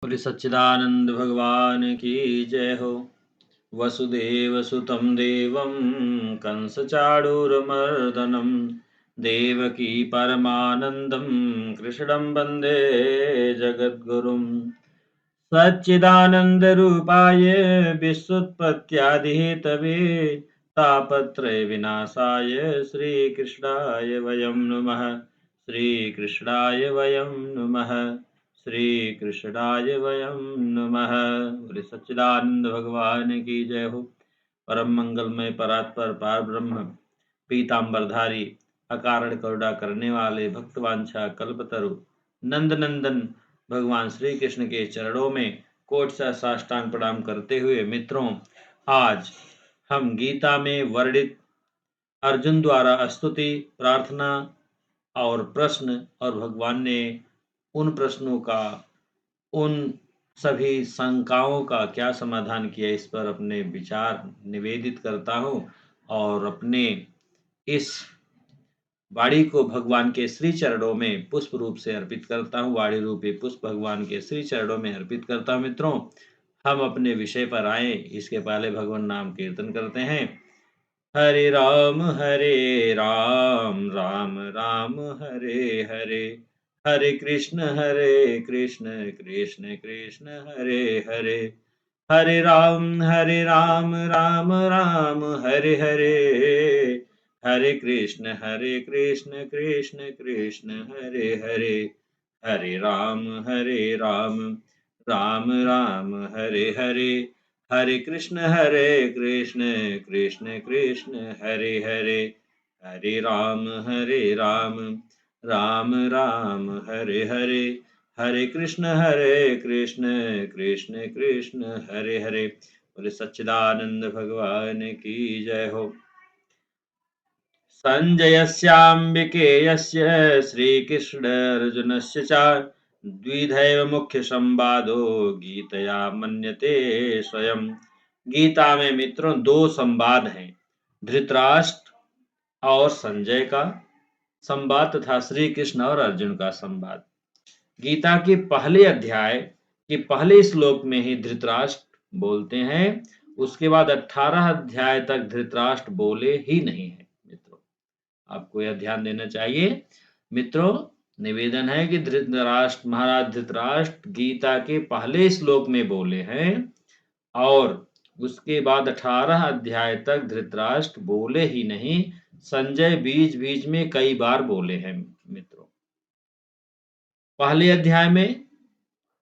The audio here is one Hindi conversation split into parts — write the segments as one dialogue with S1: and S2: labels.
S1: बोले सच्चिदानंद भगवान की जय हो। वसुदेव सुतं देवं कंस चाणूरमर्दनं देवकी परमानंदं कृष्णं वंदे जगद्गुरुं। सच्चिदानंद रूपाय विश्वोत्पत्त्यादिहेतवे तापत्रय विनाशाय श्रीकृष्णाय वयं नुमः। श्रीकृष्णाय वयं नुमः। श्री कृष्णाय वयं नमः। बोले सच्चिदानंद भगवान की जय हो। परम मंगलमय परात्पर पार ब्रह्म पीतांबरधारी अकारण करुणा करने वाले भक्तवांछा कल्पतरु नंद नंदन भगवान श्री कृष्ण के चरणों में कोटि सा साष्टांग प्रणाम करते हुए मित्रों, आज हम गीता में वर्णित अर्जुन द्वारा स्तुति, प्रार्थना और प्रश्न और भगवान ने उन प्रश्नों का, उन सभी शंकाओं का क्या समाधान किया, इस पर अपने विचार निवेदित करता हूँ और अपने इस वाणी को भगवान के श्री चरणों में पुष्प रूप से अर्पित करता हूँ। वाणी रूपी पुष्प भगवान के श्री चरणों में अर्पित करता हूँ। मित्रों, हम अपने विषय पर आए इसके पहले भगवान नाम कीर्तन करते हैं। हरे राम राम राम हरे हरे, हरे कृष्ण कृष्ण कृष्ण हरे हरे, हरे राम राम राम हरे हरे, हरे कृष्ण कृष्ण कृष्ण हरे हरे, हरे राम राम राम हरे हरे, हरे कृष्ण कृष्ण कृष्ण हरे हरे, हरे राम राम राम हरे हरे, हरे कृष्ण कृष्ण कृष्ण हरे हरे। बोले सच्चिदानंद भगवान की जय हो। संजयस्याम्बिकेयस्य श्रीकृष्णार्जुनस्य च द्विधैव मुख्य संवादो गीतया मन्यते स्वयं। गीता में मित्रों दो संवाद हैं, धृतराष्ट्र और संजय का संवाद तथा श्री कृष्ण और अर्जुन का संवाद। गीता के पहले अध्याय के पहले श्लोक में ही धृतराष्ट्र बोलते हैं, उसके बाद 18 अध्याय तक धृतराष्ट्र बोले ही नहीं है। मित्रों, आपको यह ध्यान देना चाहिए। मित्रों, निवेदन है कि धृतराष्ट्र, महाराज धृतराष्ट्र गीता के पहले श्लोक में बोले हैं और उसके बाद 18 अध्याय तक धृतराष्ट्र बोले ही नहीं। संजय बीच बीच में कई बार बोले हैं। मित्रों, पहले अध्याय में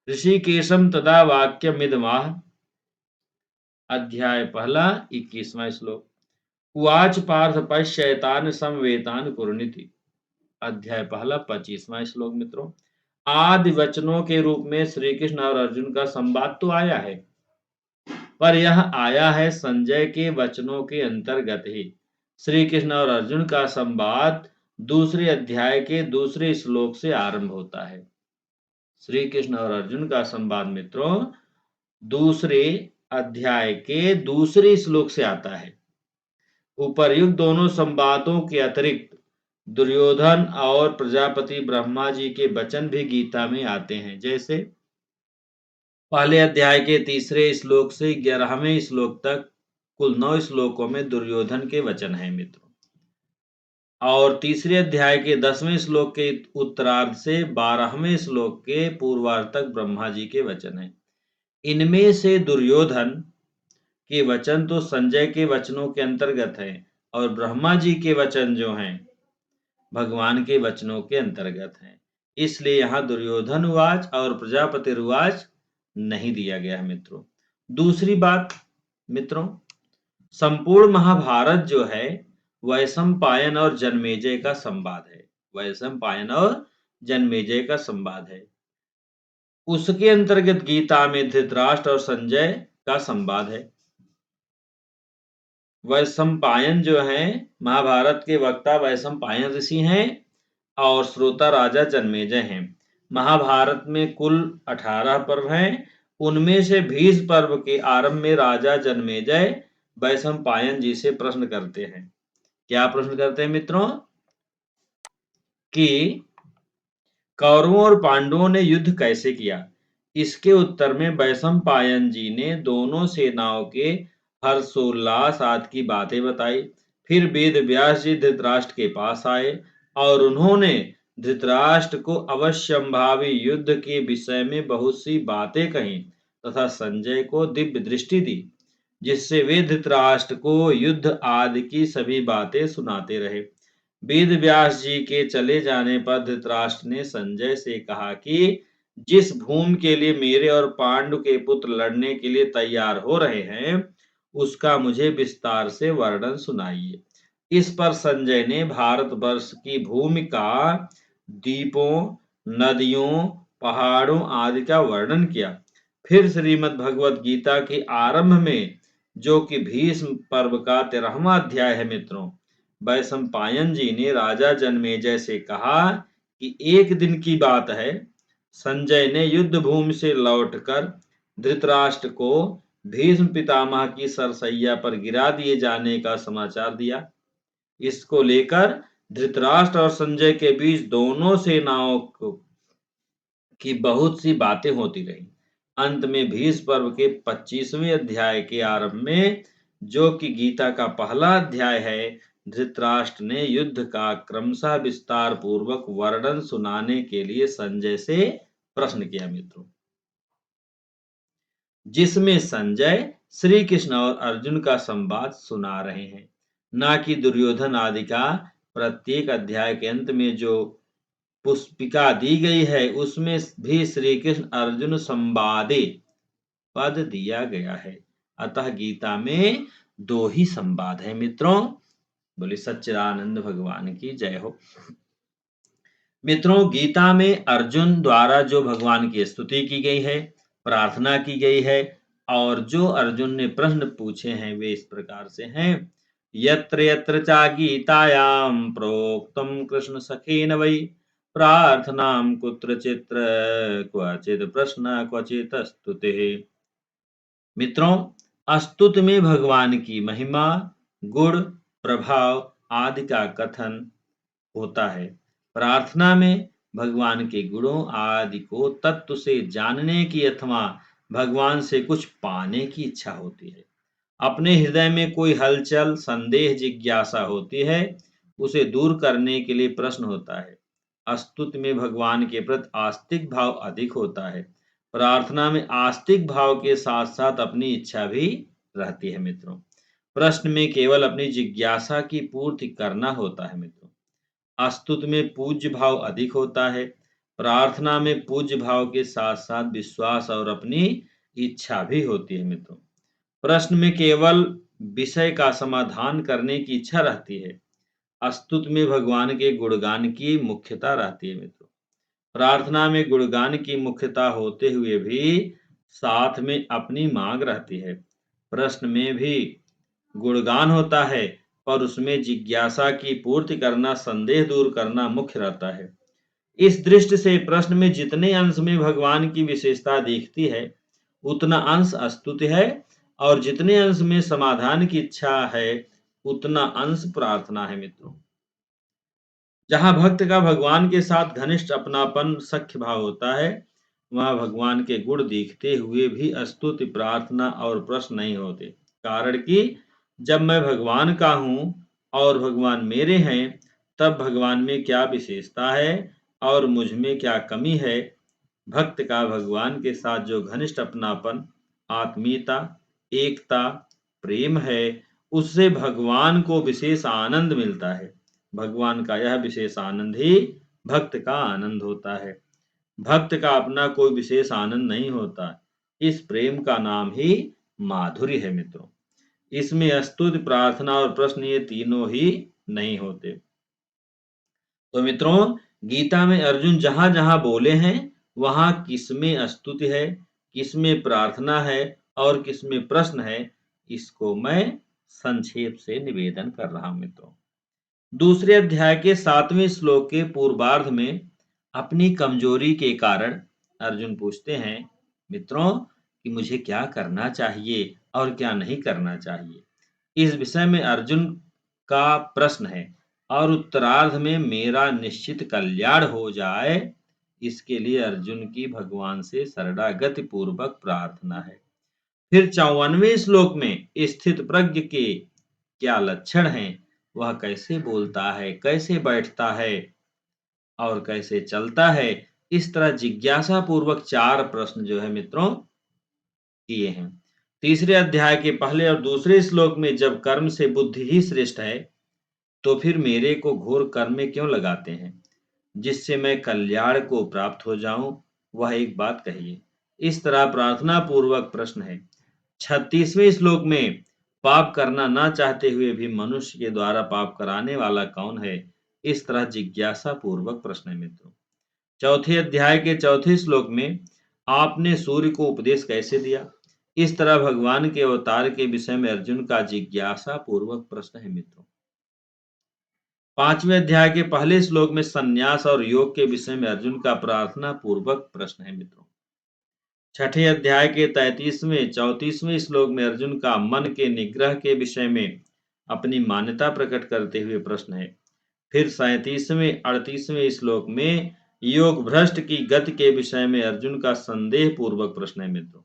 S1: ऋषिकेशम तदा वाक्यमिदमाह, अध्याय पहला 21वां श्लोक। उवाच पार्थ पश्यैतान समवेतान कुरुनिति, अध्याय पहला 25वां श्लोक। मित्रों, आदि वचनों के रूप में श्री कृष्ण और अर्जुन का संवाद तो आया है, पर यह आया है संजय के वचनों के अंतर्गत ही। श्री कृष्ण और अर्जुन का संवाद दूसरे अध्याय के दूसरे श्लोक से आरंभ होता है। श्री कृष्ण और अर्जुन का संवाद मित्रों दूसरे अध्याय के दूसरे श्लोक से आता है। उपर्युक्त दोनों संवादों के अतिरिक्त दुर्योधन और प्रजापति ब्रह्मा जी के वचन भी गीता में आते हैं। जैसे पहले अध्याय के तीसरे श्लोक से 11वें श्लोक तक कुल 9 श्लोकों में दुर्योधन के वचन हैं मित्रों, और तीसरे अध्याय के 10वें श्लोक के उत्तरार्ध से 12वें श्लोक के पूर्वार्ध तक ब्रह्मा जी के वचन हैं। इनमें से दुर्योधन के वचन तो संजय के वचनों के अंतर्गत हैं और ब्रह्मा जी के वचन जो हैं भगवान के वचनों के अंतर्गत हैं। इसलिए यहाँ दुर्योधन उवाच और प्रजापति उवाच नहीं दिया गया है। मित्रों, दूसरी बात मित्रों, संपूर्ण महाभारत जो है वैशंपायन और जन्मेजय का संवाद है। वैशंपायन और जन्मेजय का संवाद है। उसके अंतर्गत गीता में धृतराष्ट्र और संजय का संवाद है। वैशंपायन जो है महाभारत के वक्ता वैशंपायन ऋषि हैं और श्रोता राजा जन्मेजय हैं। महाभारत में कुल 18 पर्व हैं। उनमें से भीष्म पर्व के आरंभ में राजा जन्मेजय वैशंपायन जी से प्रश्न करते हैं। क्या प्रश्न करते हैं मित्रों? कि कौरवों और पांडवों ने युद्ध कैसे किया, इसके उत्तर में वैशंपायन जी ने दोनों सेनाओं के हर्षोल्लास आदि की बातें बताई। फिर वेद व्यास जी धृतराष्ट्र के पास आए और उन्होंने धृतराष्ट्र को अवश्यंभावी युद्ध के विषय में बहुत सी बातें कही तथा संजय को दिव्य दृष्टि दी, जिससे वे धृतराष्ट्र को युद्ध आदि की सभी बातें सुनाते रहे। वेद व्यास जी के चले जाने पर धृतराष्ट्र ने संजय से कहा कि जिस भूमि के लिए मेरे और पांडु के पुत्र लड़ने के लिए तैयार हो रहे हैं, उसका मुझे विस्तार से वर्णन सुनाइए। इस पर संजय ने भारतवर्ष की भूमि का द्वीपों, नदियों, पहाड़ों आदि का वर्णन किया। फिर श्रीमद् भगवत गीता के आरंभ में, जो कि भीष्म पर्व का 13वां अध्याय है मित्रों, वैशंपायन जी ने राजा जनमेजय से कहा कि एक दिन की बात है, संजय ने युद्ध भूमि से लौटकर धृतराष्ट्र को भीष्म पितामह की सरसैया पर गिरा दिए जाने का समाचार दिया। इसको लेकर धृतराष्ट्र और संजय के बीच दोनों सेनाओं की बहुत सी बातें होती रही। अंत में भीष्म पर्व के 25वें अध्याय के आरंभ में, जो कि गीता का पहला अध्याय है, धृतराष्ट्र ने युद्ध का क्रमशः विस्तार पूर्वक वर्णन सुनाने के लिए संजय से प्रश्न किया मित्रों, जिसमें संजय श्री कृष्ण और अर्जुन का संवाद सुना रहे हैं, ना कि दुर्योधन आदि का। प्रत्येक अध्याय के अंत में जो पुष्पिका दी गई है, उसमें भी श्री कृष्ण अर्जुन संवादे पद दिया गया है। अतः गीता में 2 ही संवाद है मित्रों। बोले सच्चिदानंद भगवान की जय हो। मित्रों, गीता में अर्जुन द्वारा जो भगवान की स्तुति की गई है, प्रार्थना की गई है, और जो अर्जुन ने प्रश्न पूछे हैं वे इस प्रकार से हैं। यत्र यत्र चा गीतायां प्रोक्तम कृष्ण सखेन वै प्रार्थनां कुत्रचित्र क्वचित् प्रश्न क्वचित् स्तुतिः। मित्रों, स्तुति में भगवान की महिमा, गुण, प्रभाव आदि का कथन होता है। प्रार्थना में भगवान के गुणों आदि को तत्व से जानने की अथवा भगवान से कुछ पाने की इच्छा होती है। अपने हृदय में कोई हलचल, संदेह, जिज्ञासा होती है, उसे दूर करने के लिए प्रश्न होता है। स्तुति में भगवान के प्रति आस्तिक भाव अधिक होता है। प्रार्थना में आस्तिक भाव के साथ साथ अपनी इच्छा भी रहती है मित्रों। प्रश्न में केवल अपनी जिज्ञासा की पूर्ति करना होता है मित्रों। स्तुति में पूज्य भाव अधिक होता है। प्रार्थना में पूज्य भाव के साथ साथ विश्वास और अपनी इच्छा भी होती है मित्रों। प्रश्न में केवल विषय का समाधान करने की इच्छा रहती है। स्तुति में भगवान के गुणगान की मुख्यता रहती है मित्रों। प्रार्थना में गुणगान की मुख्यता होते हुए भी साथ में अपनी मांग रहती है। प्रश्न में भी गुणगान होता है, पर उसमें जिज्ञासा की पूर्ति करना, संदेह दूर करना मुख्य रहता है। इस दृष्टि से प्रश्न में जितने अंश में भगवान की विशेषता दिखती है, उतना अंश स्तुति है, और जितने अंश में समाधान की इच्छा है, उतना अंश प्रार्थना है मित्रों। जहाँ भक्त का भगवान के साथ घनिष्ठ अपनापन, सख्य भाव होता है, वहाँ भगवान के गुण दिखते हुए भी स्तुति, प्रार्थना और प्रश्न नहीं होते। कारण कि जब मैं भगवान का हूँ और भगवान मेरे हैं, तब भगवान में क्या विशेषता है और मुझ में क्या कमी है। भक्त का भगवान के साथ जो घनिष्ठ अपनापन, आत्मीयता, एकता, प्रेम है, उससे भगवान को विशेष आनंद मिलता है। भगवान का यह विशेष आनंद ही भक्त का आनंद होता है। भक्त का अपना कोई विशेष आनंद नहीं होता। इस प्रेम का नाम ही माधुर्य है मित्रों। इसमें स्तुति, प्रार्थना और प्रश्न, ये तीनों ही नहीं होते। तो मित्रों, गीता में अर्जुन जहां जहां बोले हैं, वहां किसमें स्तुति है, किसमें प्रार्थना है और किसमें प्रश्न है, इसको मैं संक्षेप से निवेदन कर रहा हूं मित्रों। दूसरे अध्याय के 7वें श्लोक के पूर्वार्ध में अपनी कमजोरी के कारण अर्जुन पूछते हैं, मित्रों, कि मुझे क्या करना चाहिए और क्या नहीं करना चाहिए। इस विषय में अर्जुन का प्रश्न है, और उत्तरार्ध में मेरा निश्चित कल्याण हो जाए, इसके लिए अर्जुन की भगवान से शरणागति पूर्वक प्रार्थना है। फिर 54वें श्लोक में स्थित प्रज्ञ के क्या लक्षण हैं, वह कैसे बोलता है, कैसे बैठता है और कैसे चलता है, इस तरह जिज्ञासा पूर्वक 4 प्रश्न जो है मित्रों किए हैं। तीसरे अध्याय के पहले और दूसरे श्लोक में जब कर्म से बुद्धि ही श्रेष्ठ है, तो फिर मेरे को घोर कर्म में क्यों लगाते हैं, जिससे मैं कल्याण को प्राप्त हो जाऊं, वह एक बात कहिए। इस तरह प्रार्थना पूर्वक प्रश्न है। 36वें श्लोक में पाप करना ना चाहते हुए भी मनुष्य के द्वारा पाप कराने वाला कौन है, इस तरह जिज्ञासा पूर्वक प्रश्न है मित्रों। चौथे अध्याय के चौथे श्लोक में आपने सूर्य को उपदेश कैसे दिया, इस तरह भगवान के अवतार के विषय में अर्जुन का जिज्ञासा पूर्वक प्रश्न है मित्रों। 5वें अध्याय के पहले श्लोक में संन्यास और योग के विषय में अर्जुन का प्रार्थना पूर्वक प्रश्न है मित्रों। छठे अध्याय के 33वें 34वें श्लोक में अर्जुन का मन के निग्रह के विषय में अपनी मान्यता प्रकट करते हुए प्रश्न है। फिर 37वें 38वें श्लोक में योग भ्रष्ट की गति के विषय में अर्जुन का संदेह पूर्वक प्रश्न है मित्रों।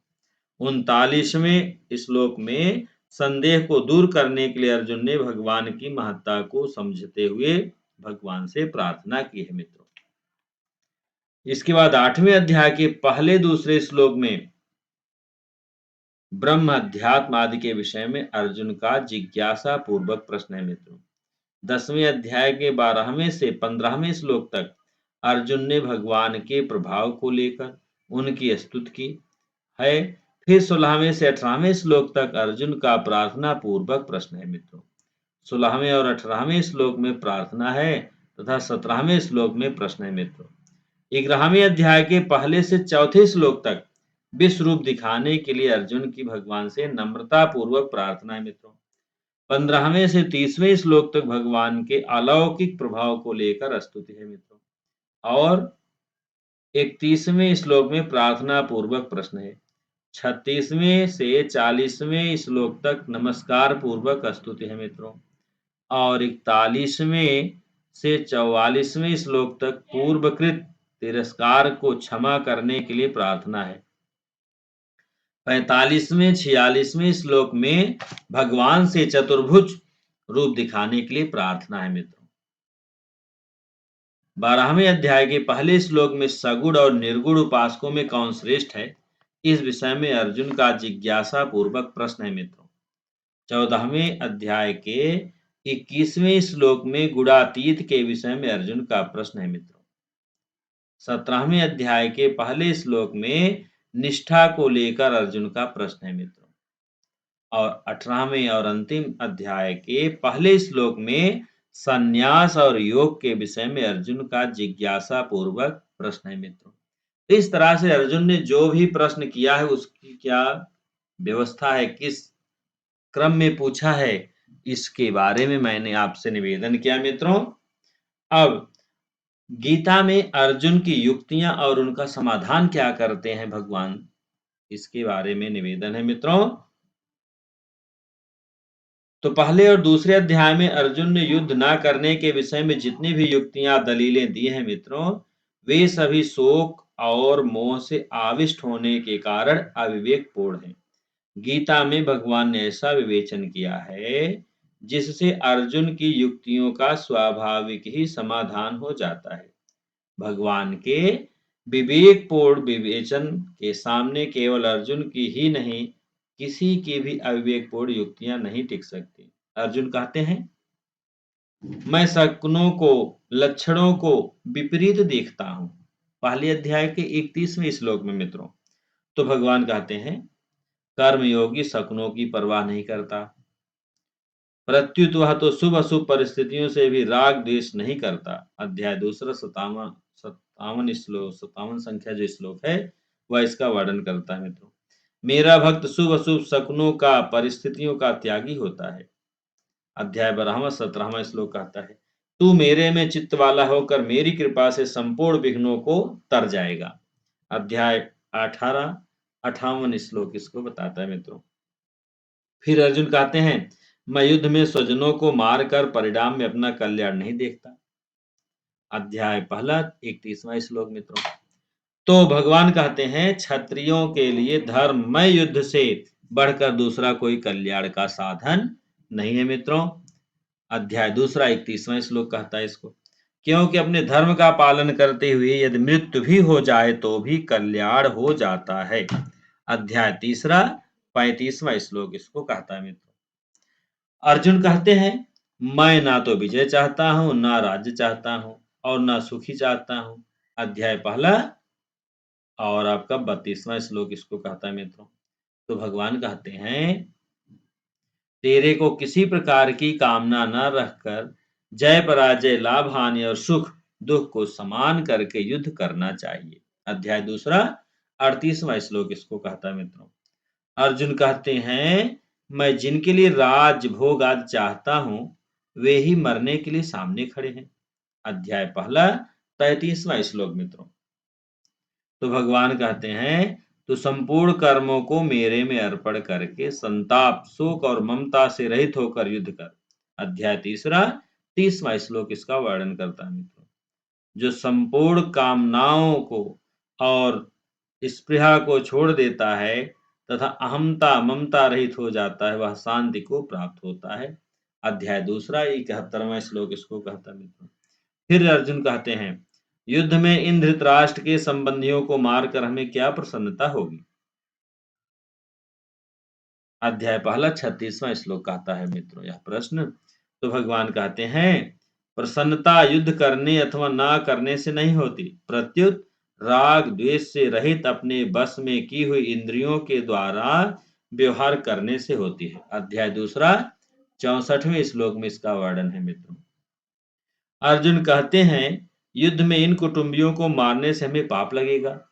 S1: 39वें श्लोक में संदेह को दूर करने के लिए अर्जुन ने भगवान की महत्ता को समझते हुए भगवान से प्रार्थना की है मित्रों। इसके बाद 8वें अध्याय के पहले दूसरे श्लोक में ब्रह्म अध्यात्म आदि के विषय में अर्जुन का जिज्ञासा पूर्वक प्रश्न है मित्रों। 10वें अध्याय के 12वें से 15वें श्लोक तक अर्जुन ने भगवान के प्रभाव को लेकर उनकी स्तुति की है। फिर 16वें से 18वें श्लोक तक अर्जुन का प्रार्थना पूर्वक प्रश्न है मित्रों। 16वें और 18वें श्लोक में प्रार्थना है तथा 17वें श्लोक में प्रश्न है मित्रों। 11वें अध्याय के पहले से चौथे श्लोक तक विश्व रूप दिखाने के लिए अर्जुन की भगवान से नम्रता पूर्वक प्रार्थना है मित्रों। 15वें से 30वें श्लोक तक भगवान के अलौकिक प्रभाव को लेकर स्तुति है मित्रों। और 31वें श्लोक में प्रार्थना पूर्वक प्रश्न है। 36वें से 40वें श्लोक तक नमस्कार पूर्वक स्तुति है मित्रों। और 41वें से 44वें श्लोक तक पूर्वकृत तिरस्कार को क्षमा करने के लिए प्रार्थना है। 45वें 46वें श्लोक में भगवान से चतुर्भुज रूप दिखाने के लिए प्रार्थना है मित्रों। 12वें अध्याय के पहले श्लोक में सगुण और निर्गुण उपासकों में कौन श्रेष्ठ है, इस विषय में अर्जुन का जिज्ञासा पूर्वक प्रश्न है मित्रों। 14वें अध्याय के 21वें श्लोक में गुणातीत के विषय में अर्जुन का प्रश्न है मित्रों। 17वें अध्याय के पहले श्लोक में निष्ठा को लेकर अर्जुन का प्रश्न है मित्रों। और 18वें और अंतिम अध्याय के पहले श्लोक में संन्यास और योग के विषय में अर्जुन का जिज्ञासा पूर्वक प्रश्न है मित्रों। इस तरह से अर्जुन ने जो भी प्रश्न किया है उसकी क्या व्यवस्था है, किस क्रम में पूछा है, इसके बारे में मैंने आपसे निवेदन किया मित्रों। अब गीता में अर्जुन की युक्तियां और उनका समाधान क्या करते हैं भगवान, इसके बारे में निवेदन है मित्रों। तो पहले और दूसरे अध्याय में अर्जुन ने युद्ध ना करने के विषय में जितनी भी युक्तियां दलीलें दी हैं मित्रों, वे सभी शोक और मोह से आविष्ट होने के कारण अविवेकपूर्ण हैं। गीता में भगवान ने ऐसा विवेचन किया है जिससे अर्जुन की युक्तियों का स्वाभाविक ही समाधान हो जाता है। भगवान के विवेकपूर्ण विवेचन के सामने केवल अर्जुन की ही नहीं, किसी की भी अविवेकपूर्ण युक्तियां नहीं टिक सकती। अर्जुन कहते हैं, मैं शकुनों को, लक्षणों को विपरीत देखता हूं। पहले अध्याय के 31वें श्लोक में मित्रों, तो भगवान कहते हैं, कर्मयोगी शकुनों की परवाह नहीं करता, प्रत्युत वह तो शुभ अशुभ परिस्थितियों से भी राग द्वेष नहीं करता। अध्याय दूसरा 57 संख्या जो श्लोक है वह इसका वर्णन करता है मित्रों। मेरा भक्त शुभ अशुभ शकुनों का, परिस्थितियों का त्यागी होता है। अध्याय 12 17वां श्लोक कहता है, तू मेरे में चित्त वाला होकर मेरी कृपा से संपूर्ण विघ्नों को तर जाएगा। अध्याय 18 58 श्लोक इसको बताता है मित्रों। फिर अर्जुन कहते हैं, मैं युद्ध में स्वजनों को मारकर परिणाम में अपना कल्याण नहीं देखता। अध्याय पहला 31वां श्लोक मित्रों। तो भगवान कहते हैं क्षत्रियों के लिए धर्ममय युद्ध से बढ़कर दूसरा कोई कल्याण का साधन नहीं है मित्रों। अध्याय दूसरा 31वां श्लोक कहता है इसको, क्योंकि अपने धर्म का पालन करते हुए यदि मृत्यु भी हो जाए तो भी कल्याण हो जाता है। अध्याय तीसरा 35वां श्लोक इसको कहता है मित्रों। अर्जुन कहते हैं, मैं ना तो विजय चाहता हूं, ना राज्य चाहता हूं और ना सुखी चाहता हूं। अध्याय पहला और आपका 32वां श्लोक इसको कहता है मित्रों। तो भगवान कहते हैं, तेरे को किसी प्रकार की कामना न रखकर जय पराजय, लाभ हानि और सुख दुख को समान करके युद्ध करना चाहिए। अध्याय दूसरा 38वां श्लोक इसको कहता है मित्रों। अर्जुन कहते हैं, मैं जिनके लिए राज भोग आदि चाहता हूं वे ही मरने के लिए सामने खड़े हैं। अध्याय पहला 33वां श्लोक मित्रों। तो भगवान कहते हैं, तो संपूर्ण कर्मों को मेरे में अर्पण करके संताप, शोक और ममता से रहित होकर युद्ध कर। अध्याय तीसरा 30वां श्लोक इसका वर्णन करता है मित्रों। जो संपूर्ण कामनाओं को और स्पृहा को छोड़ देता है तथा अहमता ममता रहित हो जाता है, वह शांति को प्राप्त होता है। अध्याय दूसरा 71वां श्लोक इसको कहता है मित्रों। फिर अर्जुन कहते हैं, युद्ध में इन धृतराष्ट्र के संबंधियों को मारकर हमें क्या प्रसन्नता होगी। अध्याय पहला 36वां श्लोक कहता है मित्रों यह प्रश्न। तो भगवान कहते हैं, प्रसन्नता युद्ध करने अथवा ना करने से नहीं होती, प्रत्युत राग द्वेष से रहित अपने बस में की हुई इंद्रियों के द्वारा व्यवहार करने से होती है। अध्याय दूसरा 64वें श्लोक में इसका वर्णन है मित्रों। अर्जुन कहते हैं, युद्ध में इन कुटुंबियों को मारने से हमें पाप लगेगा।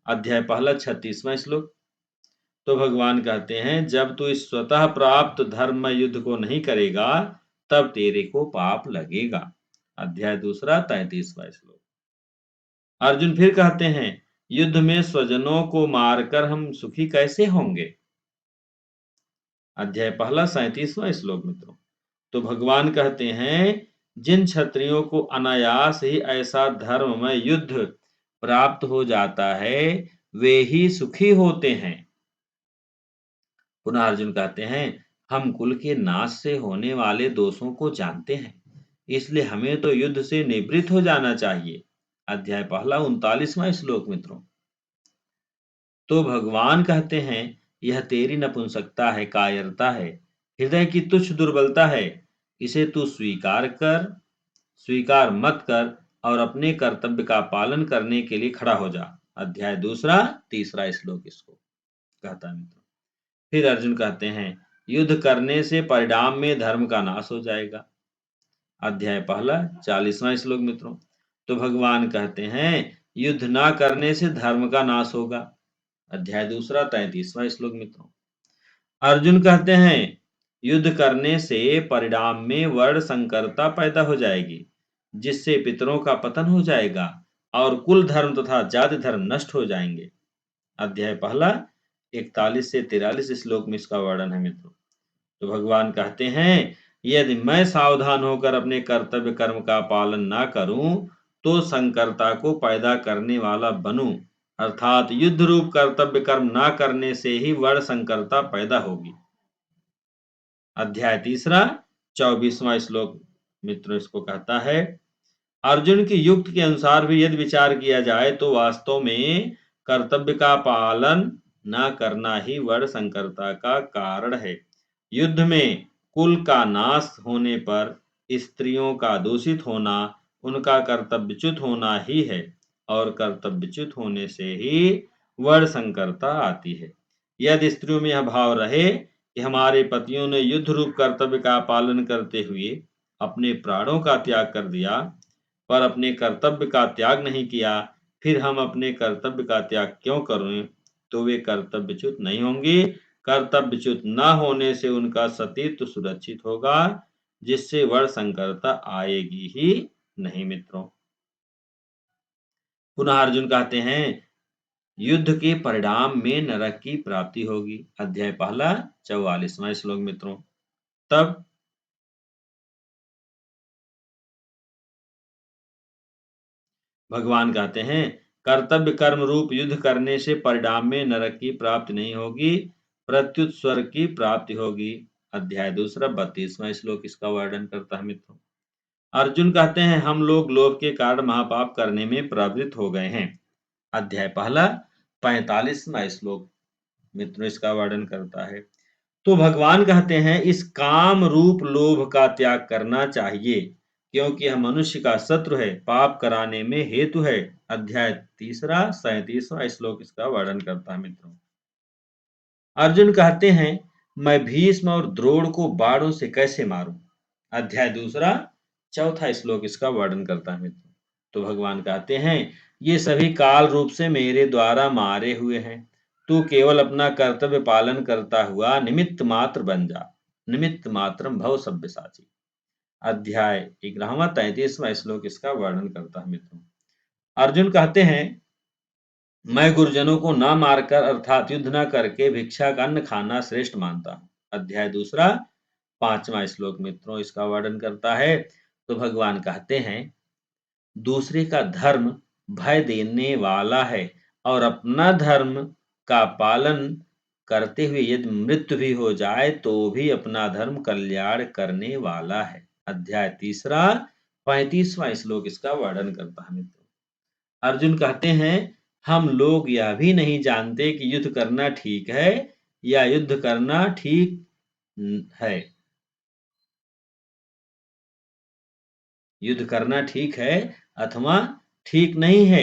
S1: अध्याय पहला 36वां श्लोक। तो भगवान कहते हैं, जब तू इस स्वतः प्राप्त धर्म में युद्ध को नहीं करेगा तब तेरे को पाप लगेगा। अध्याय दूसरा 33वां श्लोक। अर्जुन फिर कहते हैं, युद्ध में स्वजनों को मारकर हम सुखी कैसे होंगे। अध्याय पहला 37वां श्लोक मित्रों। तो भगवान कहते हैं, जिन क्षत्रियों को अनायास ही ऐसा धर्म में युद्ध प्राप्त हो जाता है वे ही सुखी होते हैं। पुनः अर्जुन कहते हैं, हम कुल के नाश से होने वाले दोषों को जानते हैं, इसलिए हमें तो युद्ध से निवृत्त हो जाना चाहिए। अध्याय पहला 39वां श्लोक मित्रों। तो भगवान कहते हैं, यह तेरी नपुंसकता है, कायरता है, हृदय की तुच्छ दुर्बलता है, इसे तू स्वीकार मत कर और अपने कर्तव्य का पालन करने के लिए खड़ा हो जा। अध्याय दूसरा 3 श्लोक इसको कहता है मित्रों। फिर अर्जुन कहते हैं, युद्ध करने से परिणाम में धर्म का नाश हो जाएगा। अध्याय पहला 40वां श्लोक मित्रों। तो भगवान कहते हैं, युद्ध ना करने से धर्म का नाश होगा। अध्याय दूसरा 33वां श्लोक मित्रों। अर्जुन कहते हैं, युद्ध करने से परिणाम में वर्ण संकरता पैदा हो जाएगी, जिससे पितरों का पतन हो जाएगा और कुल धर्म तथा जाति धर्म नष्ट हो जाएंगे। अध्याय पहला 41 से 43 श्लोक में इसका वर्णन है मित्रों। तो भगवान कहते हैं, यदि मैं सावधान होकर अपने कर्तव्य कर्म का पालन ना करूं तो संकरता को पैदा करने वाला बनूं, अर्थात युद्ध रूप कर्तव्य कर्म ना करने से ही वर्ण संकरता पैदा होगी। अध्याय तीसरा 24वां श्लोक मित्रों इसको कहता है, अर्जुन की युक्ति के अनुसार भी यदि विचार किया जाए तो वास्तव में कर्तव्य का पालन न करना ही वर्ण संकरता का कारण है। युद्ध में कुल का नाश होने पर स्त्रियों का दूषित होना उनका कर्तव्यच्युत होना ही है और कर्तव्यच्युत होने से ही वर्ण संकरता आती है। यदि स्त्रियों में यह भाव रहे कि हमारे पतियों ने युद्ध रूप कर्तव्य का पालन करते हुए अपने प्राणों का त्याग कर दिया पर अपने कर्तव्य का त्याग नहीं किया, फिर हम अपने कर्तव्य का त्याग क्यों करें, तो वे कर्तव्यच्युत नहीं होंगी। कर्तव्यच्युत न होने से उनका सतीत्व सुरक्षित होगा, जिससे वर्ण संकरता आएगी ही नहीं मित्रों। पुनः अर्जुन कहते हैं, युद्ध के परिणाम में नरक की प्राप्ति होगी। अध्याय पहला 44वां श्लोक मित्रों। तब भगवान कहते हैं, कर्तव्य कर्म रूप युद्ध करने से परिणाम में नरक की प्राप्ति नहीं होगी, प्रत्युत स्वर्ग की प्राप्ति होगी। अध्याय दूसरा 32वां श्लोक इसका वर्णन करता है मित्रों। अर्जुन कहते हैं हम लोग लोभ के कारण महापाप करने में प्रवृत्त हो गए हैं। अध्याय पहला 45वां श्लोक मित्रों इसका वर्णन करता है। तो भगवान कहते हैं इस काम रूप लोभ का त्याग करना चाहिए, क्योंकि यह मनुष्य का शत्रु है, पाप कराने में हेतु है। अध्याय तीसरा 37वां श्लोक इसका वर्णन करता है मित्रों। अर्जुन कहते हैं मैं भीष्म और द्रोण को बाणों से कैसे मारूं। अध्याय दूसरा चौथा श्लोक इसका वर्णन करता है मित्रों। तो भगवान कहते हैं ये सभी काल रूप से मेरे द्वारा मारे हुए हैं, तू केवल अपना कर्तव्य पालन करता हुआ निमित्त मात्र बन जा। निमित्त मात्रम भव सब्यसाची। अध्याय 11वां 33वां श्लोक इसका वर्णन करता है मित्रों। अर्जुन कहते हैं मैं गुरुजनों को न मारकर अर्थात युद्ध न करके भिक्षा का अन्न खाना श्रेष्ठ मानता हूँ। अध्याय दूसरा 5वां श्लोक मित्रों इसका वर्णन करता है। तो भगवान कहते हैं दूसरे का धर्म भय देने वाला है और अपना धर्म का पालन करते हुए यदि मृत्यु भी हो जाए तो भी अपना धर्म कल्याण करने वाला है। अध्याय तीसरा 35वां श्लोक इसका वर्णन करता है मित्रों। अर्जुन कहते हैं हम लोग यह भी नहीं जानते कि युद्ध करना ठीक है या युद्ध करना ठीक है। युद्ध करना ठीक है अथवा ठीक नहीं है।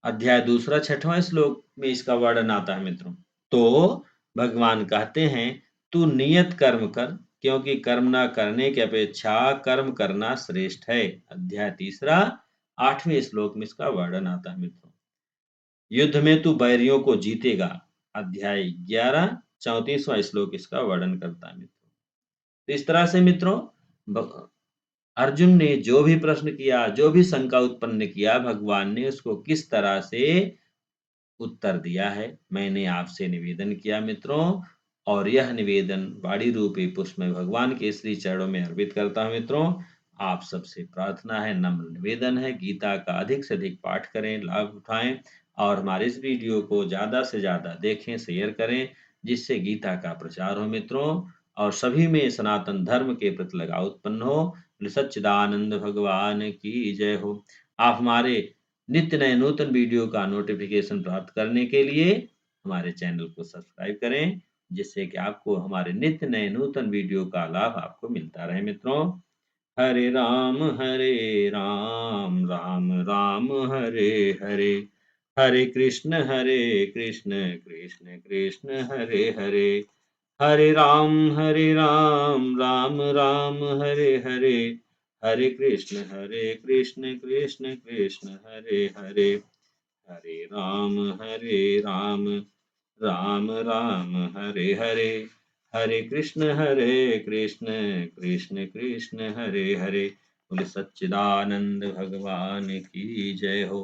S1: अध्याय दूसरा 6वां श्लोक में इसका वर्णन आता है मित्रों। तो भगवान कहते हैं तू नियत कर्म कर, क्योंकि कर्म न करने की अपेक्षा कर्म करना श्रेष्ठ है। अध्याय तीसरा 8वें श्लोक में इसका वर्णन आता है मित्रों। युद्ध में तू बैरियों को जीतेगा। अध्याय 11 34वां श्लोक इसका वर्णन करता है मित्रों। तो इस तरह से मित्रों अर्जुन ने जो भी प्रश्न किया, जो भी शंका उत्पन्न किया, भगवान ने उसको किस तरह से उत्तर दिया है मैंने आपसे निवेदन किया मित्रों। और यह निवेदन वाणी रूपी पुष्प में भगवान के श्री चरणों में अर्पित करता हूं मित्रों। आप सबसे प्रार्थना है, नम्र निवेदन है, गीता का अधिक से अधिक पाठ करें, लाभ उठाएं और हमारे इस वीडियो को ज्यादा से ज्यादा देखें, शेयर करें, जिससे गीता का प्रचार हो मित्रों और सभी में सनातन धर्म के प्रति लगाव उत्पन्न हो। सच्चिदानंद भगवान की जय हो। आप हमारे नित्य नए नूतन वीडियो का नोटिफिकेशन प्राप्त करने के लिए हमारे चैनल को सब्सक्राइब करें, जिससे कि आपको हमारे नित्य नए नूतन वीडियो का लाभ आपको मिलता रहे मित्रों। हरे राम राम राम हरे हरे, हरे कृष्ण कृष्ण कृष्ण हरे हरे, हरे राम राम हरे हरे, हरे कृष्ण कृष्ण कृष्ण हरे हरे, हरे राम राम हरे हरे, हरे कृष्ण कृष्ण कृष्ण हरे हरे। बोले सच्चिदानंद भगवान की जय हो।